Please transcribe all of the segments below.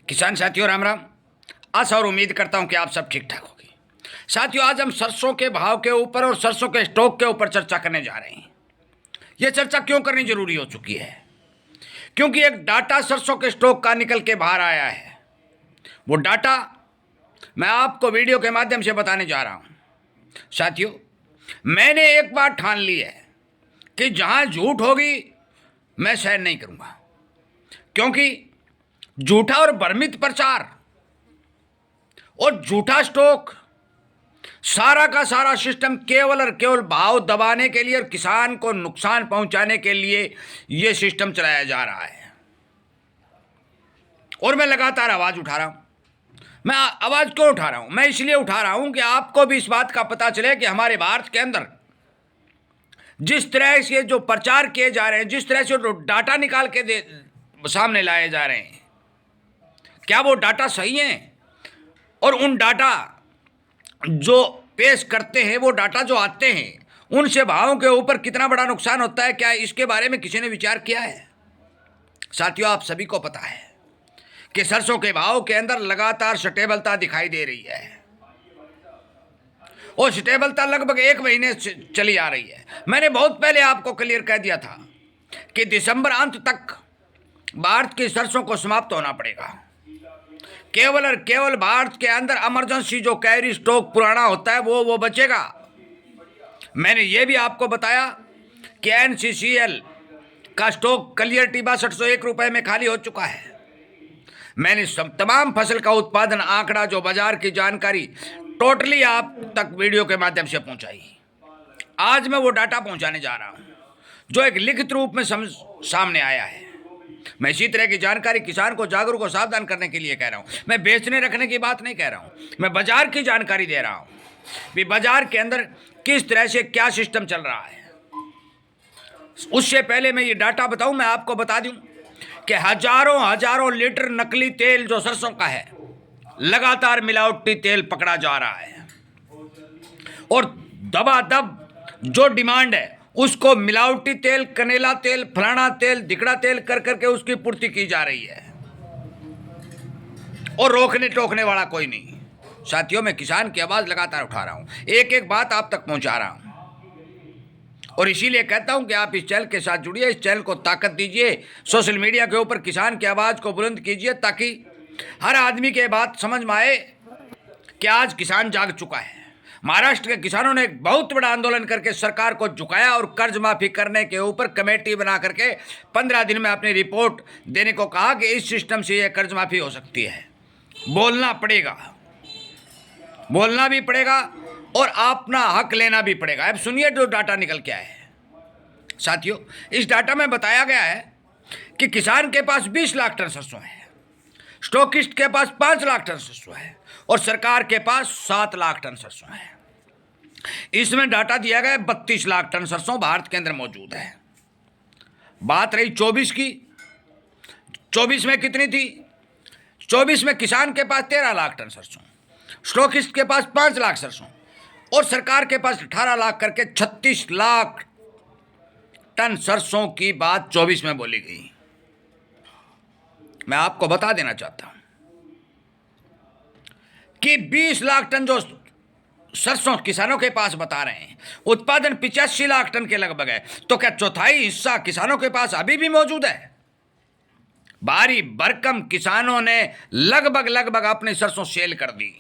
किसान साथियों राम राम। आशा और उम्मीद करता हूं कि आप सब ठीक ठाक होंगे। साथियों, आज हम सरसों के भाव के ऊपर और सरसों के स्टॉक के ऊपर चर्चा करने जा रहे हैं। यह चर्चा क्यों करनी जरूरी हो चुकी है? क्योंकि एक डाटा सरसों के स्टॉक का निकल के बाहर आया है। वो डाटा मैं आपको वीडियो के माध्यम से बताने जा रहा हूं। साथियों, मैंने एक बात ठान ली है कि जहां झूठ होगी मैं सहन नहीं करूंगा, क्योंकि झूठा और भ्रमित प्रचार और झूठा स्टॉक, सारा का सारा सिस्टम केवल और केवल भाव दबाने के लिए और किसान को नुकसान पहुंचाने के लिए यह सिस्टम चलाया जा रहा है। और मैं लगातार आवाज उठा रहा हूं। मैं आवाज क्यों उठा रहा हूं? मैं इसलिए उठा रहा हूं कि आपको भी इस बात का पता चले कि हमारे भारत के अंदर जिस तरह से जो प्रचार किए जा रहे हैं, जिस तरह से डाटा निकाल के सामने लाए जा रहे हैं, क्या वो डाटा सही है? और उन डाटा जो पेश करते हैं, वो डाटा जो आते हैं, उनसे भावों के ऊपर कितना बड़ा नुकसान होता है, क्या इसके बारे में किसी ने विचार किया है? साथियों, आप सभी को पता है कि सरसों के भाव के अंदर लगातार स्टेबलता दिखाई दे रही है और स्टेबलता लगभग 1 महीने से चली आ रही है। मैंने बहुत पहले आपको क्लियर कह दिया था कि दिसंबर अंत तक भारत की सरसों को समाप्त होना पड़ेगा। केवल और केवल भारत के अंदर इमरजेंसी जो कैरी स्टॉक पुराना होता है वो बचेगा। मैंने ये भी आपको बताया कि NCCL का स्टॉक क्लियरिटी 6201 रुपए में खाली हो चुका है। मैंने तमाम फसल का उत्पादन आंकड़ा, जो बाजार की जानकारी टोटली आप तक वीडियो के माध्यम से पहुंचाई। आज मैं वो डाटा पहुंचाने जा रहा हूं जो एक लिखित रूप में सामने आया है। मैं इसी तरह की जानकारी किसान को जागरूक और सावधान करने के लिए कह रहा हूं। मैं बेचने रखने की बात नहीं कह रहा हूं, मैं बाजार की जानकारी दे रहा हूं कि बाजार के अंदर किस तरह से क्या सिस्टम चल रहा है। उससे पहले मैं ये डाटा बताऊं, मैं आपको बता दूं कि हजारों लीटर नकली तेल जो सरसों का है, लगातार मिलावटी तेल पकड़ा जा रहा है और दबादब जो डिमांड है उसको मिलावटी तेल, कनेला तेल, फलाना तेल, धिकड़ा तेल कर करके उसकी पूर्ति की जा रही है और रोकने टोकने वाला कोई नहीं। साथियों, मैं किसान की आवाज लगातार उठा रहा हूं, एक एक बात आप तक पहुंचा रहा हूं और इसीलिए कहता हूं कि आप इस चैनल के साथ जुड़िए, इस चैनल को ताकत दीजिए, सोशल मीडिया के ऊपर किसान की आवाज को बुलंद कीजिए, ताकि हर आदमी के बात समझ में आए कि आज किसान जाग चुका है। महाराष्ट्र के किसानों ने एक बहुत बड़ा आंदोलन करके सरकार को झुकाया और कर्ज माफी करने के ऊपर कमेटी बना करके 15 दिन में अपनी रिपोर्ट देने को कहा कि इस सिस्टम से यह कर्ज माफी हो सकती है। बोलना पड़ेगा, बोलना भी पड़ेगा और अपना हक लेना भी पड़ेगा। अब सुनिए जो डाटा निकल के आया है। साथियों, इस डाटा में बताया गया है कि किसान के पास 20 लाख टन सरसों है, स्टॉकिस्ट के पास 5 लाख टन सरसों है और सरकार के पास 7 लाख टन सरसों है। इसमें डाटा दिया गया 32 लाख टन सरसों भारत के अंदर मौजूद है। बात रही 24 की, 24 में कितनी थी? 24 में किसान के पास 13 लाख टन सरसों, स्टॉकिस्ट के पास 5 लाख सरसों और सरकार के पास 18 लाख करके 36 लाख टन सरसों की बात 24 में बोली गई। मैं आपको बता देना चाहता हूं कि 20 लाख टन जो सरसों किसानों के पास बता रहे हैं, उत्पादन 85 लाख टन के लगभग है, तो क्या चौथाई हिस्सा किसानों के पास अभी भी मौजूद है? भारी भरकम किसानों ने लगभग अपनी सरसों सेल कर दी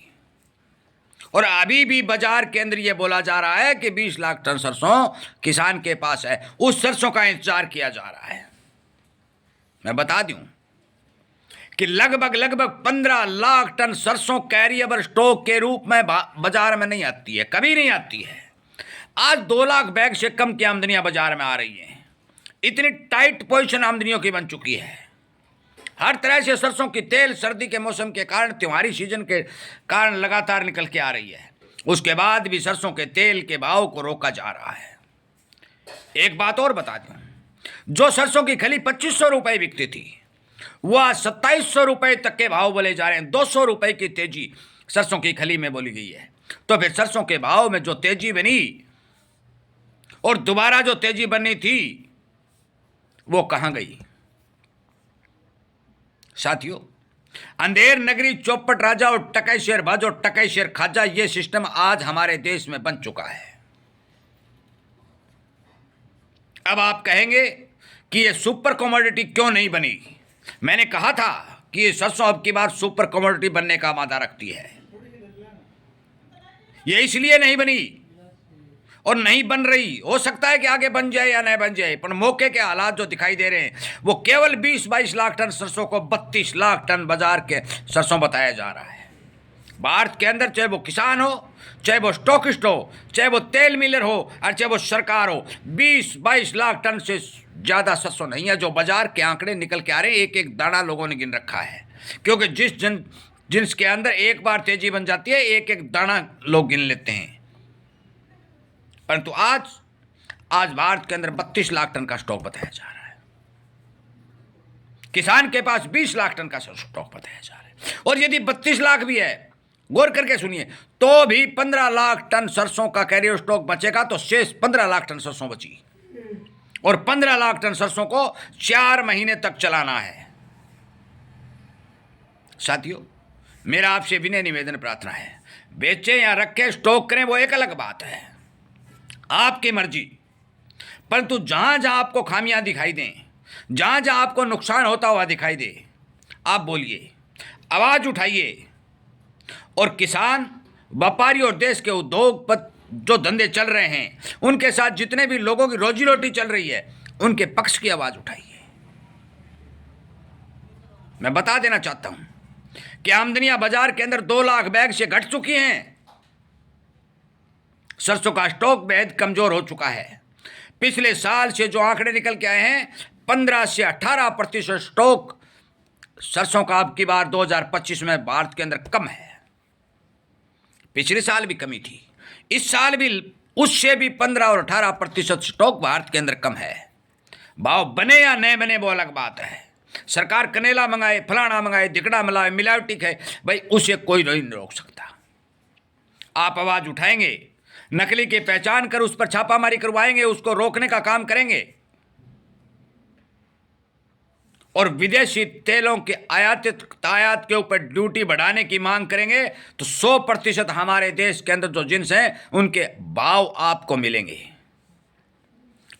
और अभी भी बाजार के अंदर यह बोला जा रहा है कि 20 लाख टन सरसों किसान के पास है। उस सरसों का इंतजार किया जा रहा है। मैं बता दूं कि लगभग 15 लाख टन सरसों कैरिएबल स्टॉक के रूप में बाजार में नहीं आती है, कभी नहीं आती है। आज 2 लाख बैग से कम की आमदनियां बाजार में आ रही हैं। इतनी टाइट पोजीशन आमदनियों की बन चुकी है। हर तरह से सरसों की तेल सर्दी के मौसम के कारण, त्योहारी सीजन के कारण लगातार निकल के आ रही है। उसके बाद भी सरसों के तेल के भाव को रोका जा रहा है। एक बात और बता दूं, जो सरसों की खली 2500 रुपए बिकती थी, वह 2700 रुपए तक के भाव बोले जा रहे हैं। 200 रुपए की तेजी सरसों की खली में बोली गई है। तो फिर सरसों के भाव में जो तेजी बनी और दोबारा जो तेजी बननी थी, वो कहां गई? साथियों, अंधेर नगरी, चौपट राजा और टकै शेर बाजो, टकै शेर खाजा, ये सिस्टम आज हमारे देश में बन चुका है। अब आप कहेंगे कि ये सुपर कमोडिटी क्यों नहीं बनी। मैंने कहा था कि ये सरसों अब की बार सुपर कमोडिटी बनने का वादा रखती है। ये इसलिए नहीं बनी और नहीं बन रही, हो सकता है कि आगे बन जाए या नहीं बन जाए, पर मौके के हालात जो दिखाई दे रहे हैं वो केवल 20-22 लाख टन सरसों को 32 लाख टन बाजार के सरसों बताया जा रहा है। भारत के अंदर चाहे वो किसान हो, चाहे वो स्टॉकिस्ट हो, चाहे वो तेल मिलर हो और चाहे वो सरकार हो, 20-22 लाख टन से ज़्यादा सरसों नहीं है जो बाजार के आंकड़े निकल के आ रहे हैं। एक एक दाना लोगों ने गिन रखा है, क्योंकि जिन्स के अंदर एक बार तेजी बन जाती है, एक एक दाना लोग गिन लेते हैं। परंतु आज भारत के अंदर 32 लाख टन का स्टॉक बताया जा रहा है। किसान के पास 20 लाख टन का स्टॉक बताया जा रहा है। और यदि 32 लाख भी है, गौर करके सुनिए, तो भी 15 लाख टन सरसों का कैरियर स्टॉक बचेगा, तो शेष 15 लाख टन सरसों बची। और 15 लाख टन सरसों को 4 महीने तक चलाना है। साथियों, मेरा आपसे विनय निवेदन प्रार्थना है, बेचें या रखें, स्टॉक करें, वो एक अलग बात है, आपकी मर्जी। परंतु जहां जहां आपको खामियां दिखाई दें, जहां जहां आपको नुकसान होता हुआ दिखाई दे, आप बोलिए, आवाज उठाइए। और किसान, व्यापारी और देश के उद्योगपति जो धंधे चल रहे हैं, उनके साथ जितने भी लोगों की रोजी रोटी चल रही है, उनके पक्ष की आवाज उठाइए। मैं बता देना चाहता हूं कि आमदनियां बाजार के अंदर 2 लाख बैग से घट चुकी हैं। सरसों का स्टॉक बेहद कमजोर हो चुका है। पिछले साल से जो आंकड़े निकल के आए हैं, 15 से 18% स्टॉक सरसों का अब की बार 2025 में भारत के अंदर कम है। पिछले साल भी कमी थी, इस साल भी उससे भी 15 और 18% स्टॉक भारत के अंदर कम है। भाव बने या नहीं बने वो अलग बात है। सरकार कनेला मंगाए, फलाना मंगाए, दिकड़ा मिलाए, मिलावटी है, भाई उसे कोई नहीं रोक सकता। आप आवाज उठाएंगे, नकली की पहचान कर उस पर छापामारी करवाएंगे, उसको रोकने का काम करेंगे। और विदेशी तेलों के आयात के ऊपर ड्यूटी बढ़ाने की मांग करेंगे, तो 100% हमारे देश के अंदर जो जिन्स हैं उनके भाव आपको मिलेंगे।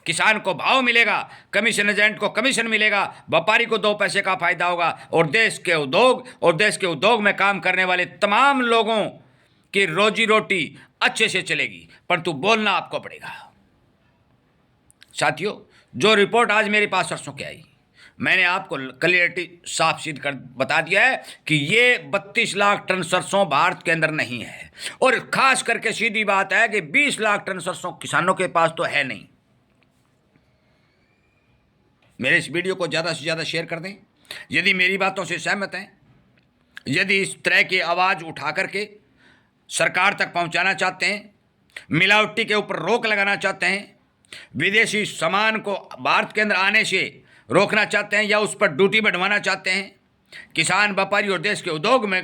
किसान को भाव मिलेगा, कमीशन एजेंट को कमीशन मिलेगा, व्यापारी को 2 पैसे का फायदा होगा, और देश के उद्योग में काम करने वाले तमाम लोगों की रोजी रोटी अच्छे से चलेगी। परंतु बोलना आपको पड़ेगा। साथियों, जो रिपोर्ट आज मेरे पास सरसों की आई, मैंने आपको क्लियरिटी साफ सीध कर बता दिया है कि ये 32 लाख टन सरसों भारत के अंदर नहीं है। और खास करके सीधी बात है कि 20 लाख टन सरसों किसानों के पास तो है नहीं। मेरे इस वीडियो को ज़्यादा से ज़्यादा शेयर कर दें। यदि मेरी बातों से सहमत हैं, यदि इस तरह की आवाज़ उठा करके सरकार तक पहुंचाना चाहते हैं, मिलावटी के ऊपर रोक लगाना चाहते हैं, विदेशी सामान को भारत के अंदर आने से रोकना चाहते हैं या उस पर ड्यूटी बढ़वाना चाहते हैं, किसान, व्यापारी और देश के उद्योग में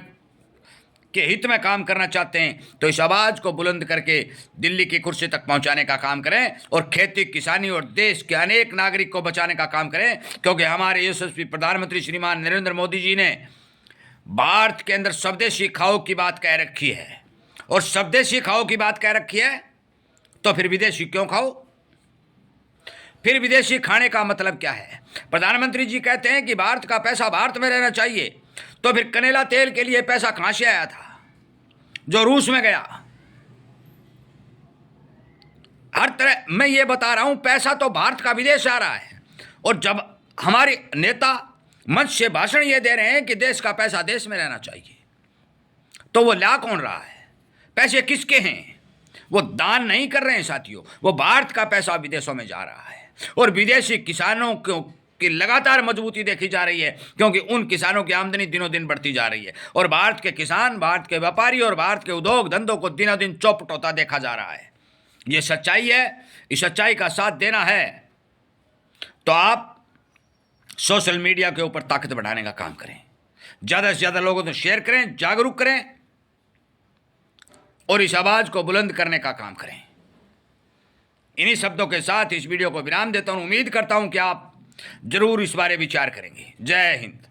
के हित में काम करना चाहते हैं, तो इस आवाज़ को बुलंद करके दिल्ली की कुर्सी तक पहुंचाने का काम करें और खेती, किसानी और देश के अनेक नागरिक को बचाने का काम करें। क्योंकि हमारे यशस्वी प्रधानमंत्री श्रीमान नरेंद्र मोदी जी ने भारत के अंदर स्वदेशी खाओ की बात कह रखी है, और स्वदेशी खाओ की बात कह रखी है, तो फिर विदेशी क्यों खाओ? फिर विदेशी खाने का मतलब क्या है? प्रधानमंत्री जी कहते हैं कि भारत का पैसा भारत में रहना चाहिए, तो फिर कनेला तेल के लिए पैसा कहां से आया था जो रूस में गया? हर तरह मैं ये बता रहा हूं, पैसा तो भारत का विदेश आ रहा है। और जब हमारे नेता मंच से भाषण ये दे रहे हैं कि देश का पैसा देश में रहना चाहिए, तो वो ला कौन रहा है? पैसे किसके हैं? वो दान नहीं कर रहे हैं साथियों, वो भारत का पैसा विदेशों में जा रहा है। और विदेशी किसानों की लगातार मजबूती देखी जा रही है, क्योंकि उन किसानों की आमदनी दिनों दिन बढ़ती जा रही है। और भारत के किसान, भारत के व्यापारी और भारत के उद्योग धंधों को दिनों दिन चौपट होता देखा जा रहा है। ये सच्चाई है। इस सच्चाई का साथ देना है तो आप सोशल मीडिया के ऊपर ताकत बढ़ाने का काम करें, ज़्यादा से ज़्यादा लोगों को शेयर करें, जागरूक करें और इस आवाज़ को बुलंद करने का काम करें। इन्हीं शब्दों के साथ इस वीडियो को विराम देता हूं। उम्मीद करता हूं कि आप जरूर इस बारे विचार करेंगे। जय हिंद।